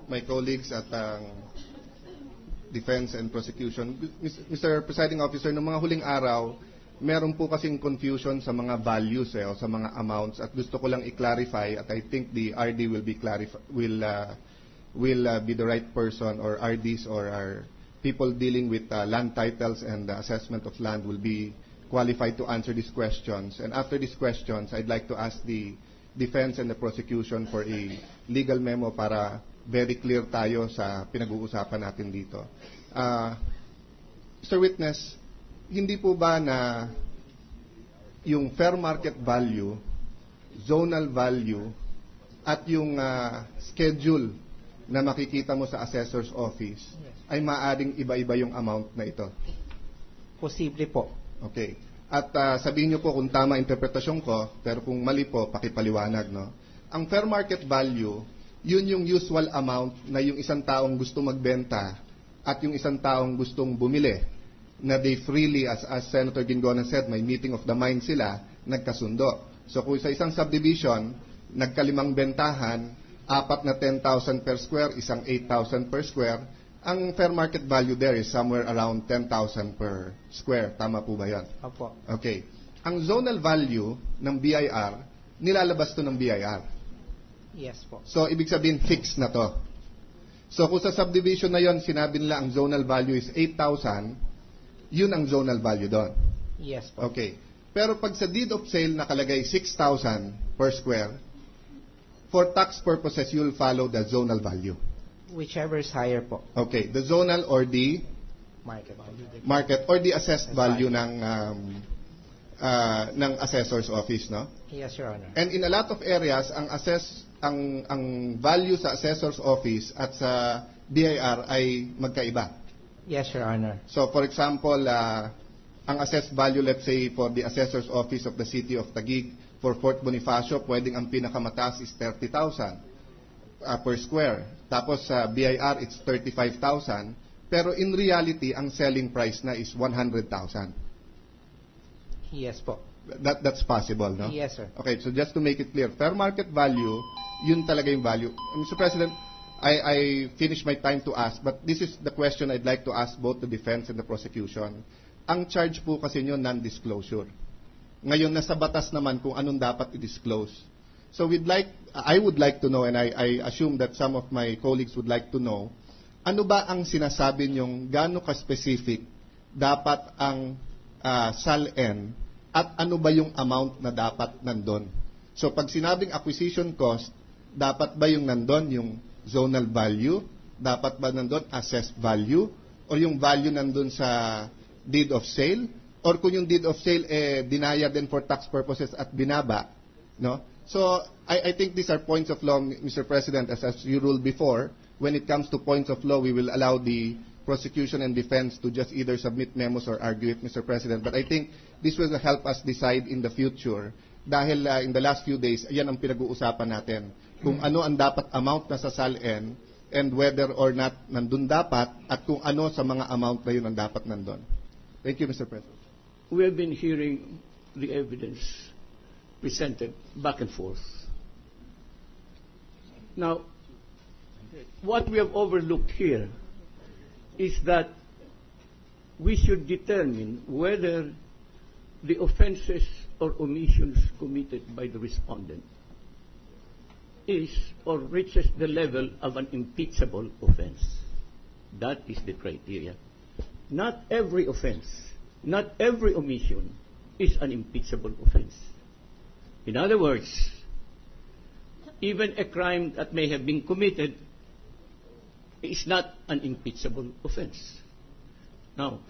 my colleagues at Defense and Prosecution. Mr. Presiding Officer, noong mga huling araw, meron po kasing confusion sa mga values o sa mga amounts, at gusto ko lang i-clarify, at I think the RD will be be the right person, or RDs or our people dealing with land titles and the assessment of land will be qualified to answer these questions. And after these questions, I'd like to ask the defense and the prosecution for a legal memo para very clear tayo sa pinag-uusapan natin dito. Mr. Witness, hindi po ba na yung fair market value, zonal value, at yung schedule na makikita mo sa assessor's office ay maaaring iba-iba yung amount na ito? Posible po. Okay. At sabihin niyo po kung tama interpretasyon ko, pero kung mali po, pakipaliwanag, no? Ang fair market value, yun yung usual amount na yung isang taong gusto magbenta at yung isang taong gustong bumili, na they freely, as Senator Gingonan said, may meeting of the mind sila, nagkasundo. So kung sa isang subdivision, nagkalimang bentahan, apat na 10,000 per square, isang 8,000 per square, ang fair market value there is somewhere around 10,000 per square. Tama po ba yan? Opo. Okay. Ang zonal value ng BIR, nilalabas to ng BIR. Yes po. So, ibig sabihin, fixed na to. So, kung sa subdivision na yon sinabi nila ang zonal value is 8,000, yun ang zonal value doon. Yes po. Okay. Pero pag sa deed of sale nakalagay 6,000 per square, for tax purposes, you'll follow the zonal value. Whichever is higher po. Okay. The zonal or the market or the assessed value ng assessor's office, no? Yes, Your Honor. And in a lot of areas, ang value sa assessor's office at sa BIR ay magkaiba. Yes, Your Honor. So, for example, ang assessed value, let's say, for the assessor's office of the city of Taguig, for Fort Bonifacio, pwedeng ang pinakamataas is 30,000 per square. Tapos sa BIR, it's 35,000. Pero in reality, ang selling price na is 100,000. Yes po. That's possible, no? Yes, sir. Okay, so just to make it clear, fair market value, yun talaga yung value. Mr. President, I finished my time to ask, but this is the question I'd like to ask both the defense and the prosecution. Ang charge po kasi nyo, non-disclosure. Ngayon, nasa batas naman kung anong dapat i-disclose. So I would like to know, and I assume that some of my colleagues would like to know, ano ba ang sinasabi nyong gaano ka-specific dapat ang SALN at ano ba yung amount na dapat nandun? So pag sinabing acquisition cost, dapat ba yung nandun yung zonal value? Dapat ba nandun assessed value? O yung value nandun sa deed of sale? Or kung yung deed of sale dinaya din for tax purposes at binaba, no? So I think these are points of law, Mr. President, as you ruled before. When it comes to points of law, we will allow the prosecution and defense to just either submit memos or argue it, Mr. President. But I think this will help us decide in the future. Dahil in the last few days, yan ang pinag-uusapan natin. Kung ano ang dapat amount na sa SALN and whether or not nandun dapat at kung ano sa mga amount na yun ang dapat nandun. Thank you, Mr. President. We have been hearing the evidence presented back and forth. Now, what we have overlooked here is that we should determine whether the offenses or omissions committed by the respondent is or reaches the level of an impeachable offense. That is the criteria. Not every offense, not every omission is an impeachable offense. In other words, even a crime that may have been committed is not an impeachable offense. Now,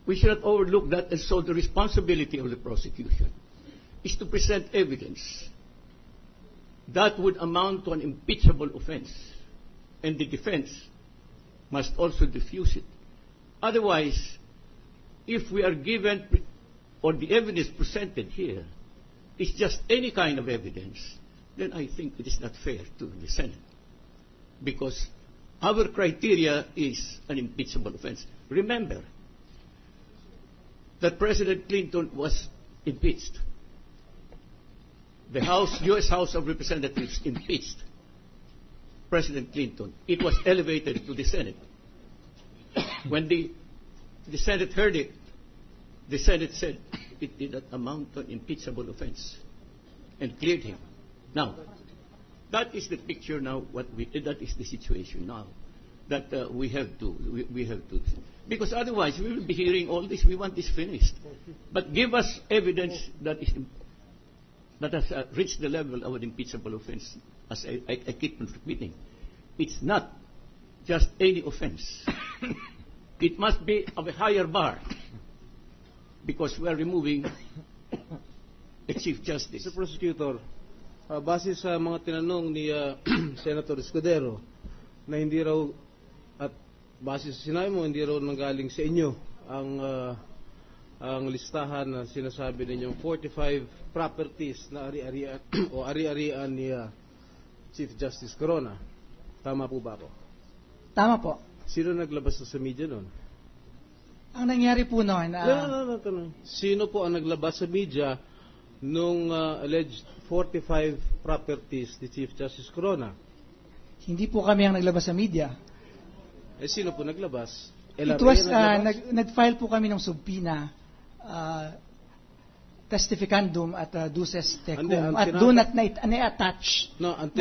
we should not overlook that, and so the responsibility of the prosecution is to present evidence that would amount to an impeachable offense, and the defense must also diffuse it. Otherwise, if we are given, or the evidence presented here is just any kind of evidence, then I think it is not fair to the Senate, because our criteria is an impeachable offense. Remember that President Clinton was impeached. The U.S. House of Representatives impeached. President Clinton, it was elevated to the Senate. When the Senate heard it, the Senate said it did not amount to an impeachable offense and cleared him. Now, that is the picture now. That is the situation now that we have to, because otherwise we will be hearing all this. We want this finished, but give us evidence that has reached the level of an impeachable offense. As I keep repeating, it's not just any offense. It must be of a higher bar, because we are removing a Chief Justice. Mr. Prosecutor, base sa mga tinanong ni Senator Escudero na hindi raw, at base sa sinabi mo, hindi raw nanggaling sa inyo ang listahan na sinasabi ninyong 45 properties na ari-arian o ari-arian ni Chief Justice Corona. Tama po ba ako? Tama po. Sino naglabas sa media noon? Ang nangyari po noon, No. Sino po ang naglabas sa media nung alleged 45 properties ni Chief Justice Corona? hindi po kami ang naglabas sa media. Eh, sino po naglabas? It was, nag-file po kami ng subpoena, testificandum at duces tecum, at doon at na-attach. No, ang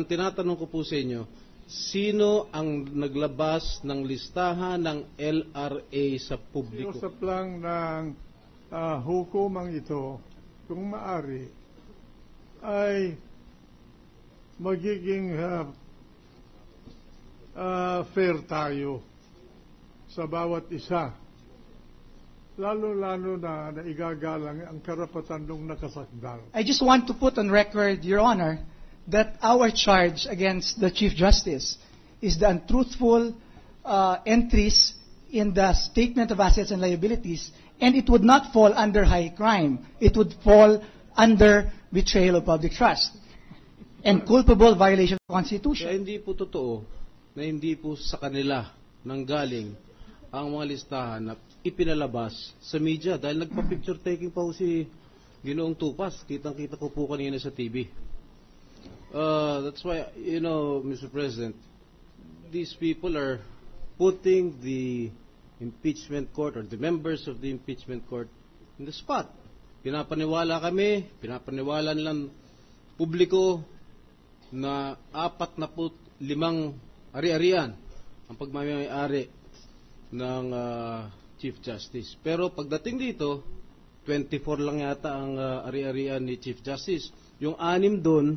tinatanong ko po sa inyo, sino ang naglabas ng listahan ng LRA sa publiko? Usap lang ng hukumang ito, kung maari, ay magiging fair tayo sa bawat isa. Lalo-lalo na naigagalang ang karapatan ng nakasakdal. I just want to put on record, Your Honor, that our charge against the Chief Justice is the untruthful entries in the Statement of Assets and Liabilities, and it would not fall under high crime. It would fall under betrayal of public trust and culpable violation of the Constitution. Kaya hindi po totoo na hindi po sa kanila nanggaling ang mga listahan na ipinalabas sa media dahil nagpa-picture taking pa po si Ginoong Tupas. Kitang-kita ko po kanina sa TV. That's why, you know, Mr. President, these people are putting the impeachment court or the members of the impeachment court in the spot. Pinapaniwala kami, pinapaniwala nilang publiko na 45 ari-arian ang pagmamayari ng Chief Justice. Pero pagdating dito, 24 lang yata ang ari-arian ni Chief Justice. Yung 6 doon,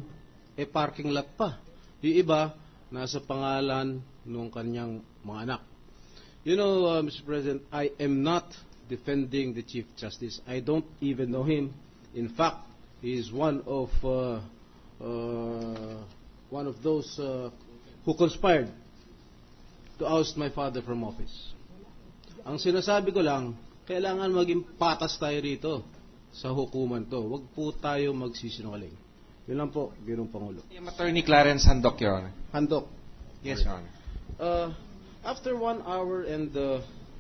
parking lot pa. Yung iba, nasa pangalan ng kanyang mga anak. You know, Mr. President, I am not defending the Chief Justice. I don't even know him. In fact, he is one of those who conspired to oust my father from office. Ang sinasabi ko lang, kailangan maging patas tayo rito sa hukuman to. Huwag po tayo magsisinungaling. Yun lang po, Ginoong Pangulo. Attorney Clarence Handok, Your Honor. Handok. Yes, Your Honor. After 1 hour and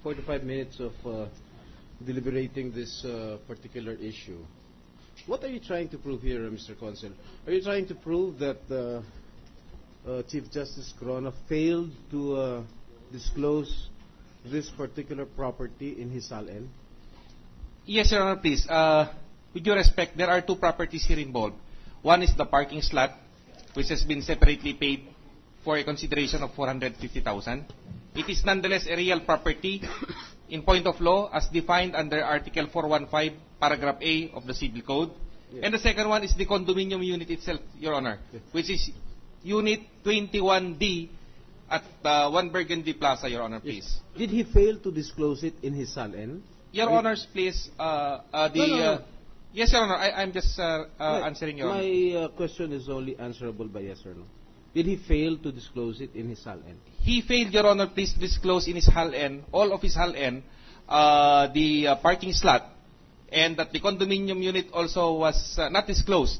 45 minutes of deliberating this particular issue, what are you trying to prove here, Mr. Consul? Are you trying to prove that Chief Justice Corona failed to disclose this particular property in his SALN? Yes, Your Honor, please. With due respect, there are 2 properties here involved. One is the parking slot, which has been separately paid for a consideration of 450,000. It is nonetheless a real property in point of law as defined under Article 415, Paragraph A of the Civil Code. Yes. And the second one is the condominium unit itself, Your Honor, yes, which is Unit 21D at 1 Burgundy Plaza, Your Honor, please. Yes. Did he fail to disclose it in his SALN? Your Honors, please. No. Yes, Your Honor, I'm just answering Your Honor. My question is only answerable by yes or no. Did he fail to disclose it in his SALN? He failed, Your Honor, please disclose in his SALN, all of his SALN, the parking slot, and that the condominium unit also was not disclosed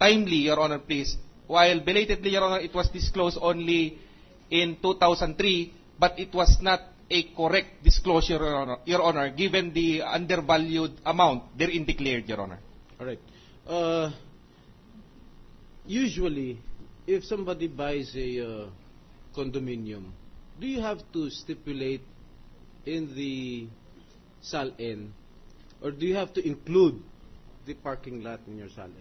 timely, Your Honor, please. While belatedly, Your Honor, it was disclosed only in 2003, but it was not a correct disclosure, Your Honor, given the undervalued amount therein declared, Your Honor. All right. Usually, if somebody buys a condominium, do you have to stipulate in the SALN, or do you have to include the parking lot in your SALN?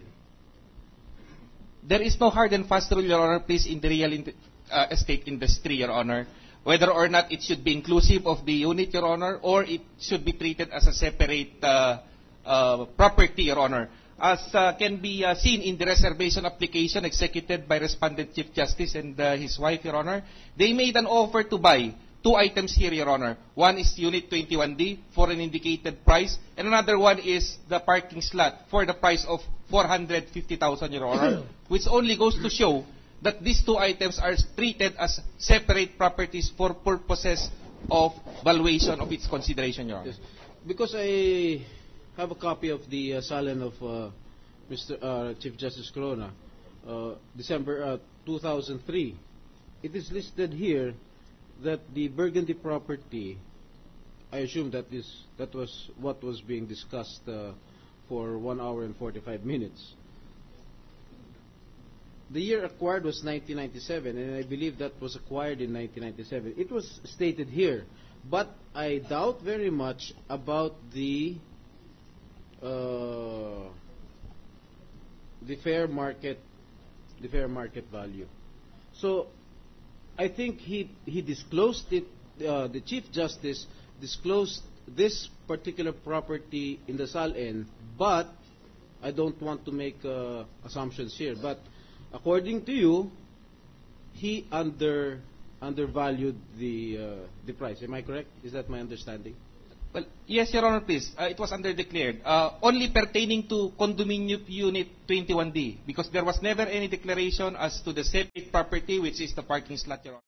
There is no hard and fast rule, Your Honor, please, in the real estate industry, Your Honor, whether or not it should be inclusive of the unit, Your Honor, or it should be treated as a separate property, Your Honor. As can be seen in the reservation application executed by Respondent Chief Justice and his wife, Your Honor, they made an offer to buy 2 items here, Your Honor. One is Unit 21D for an indicated price, and another one is the parking slot for the price of 450,000, Your Honor, which only goes to show that these 2 items are treated as separate properties for purposes of valuation of its consideration, Your Honor. Yes. Because I have a copy of the SALN of Mr. Chief Justice Corona, December 2003. It is listed here that the Burgundy property, I assume that was what was being discussed for 1 hour and 45 minutes. The year acquired was 1997, and I believe that was acquired in 1997. It was stated here, but I doubt very much about the fair market value. So I think he disclosed it. The Chief Justice disclosed this particular property in the SALN, but I don't want to make assumptions here. But according to you, he undervalued the price. Am I correct? Is that my understanding? Well, yes, Your Honor, please. It was underdeclared. Only pertaining to condominium unit 21D, because there was never any declaration as to the separate property, which is the parking slot, Your Honor.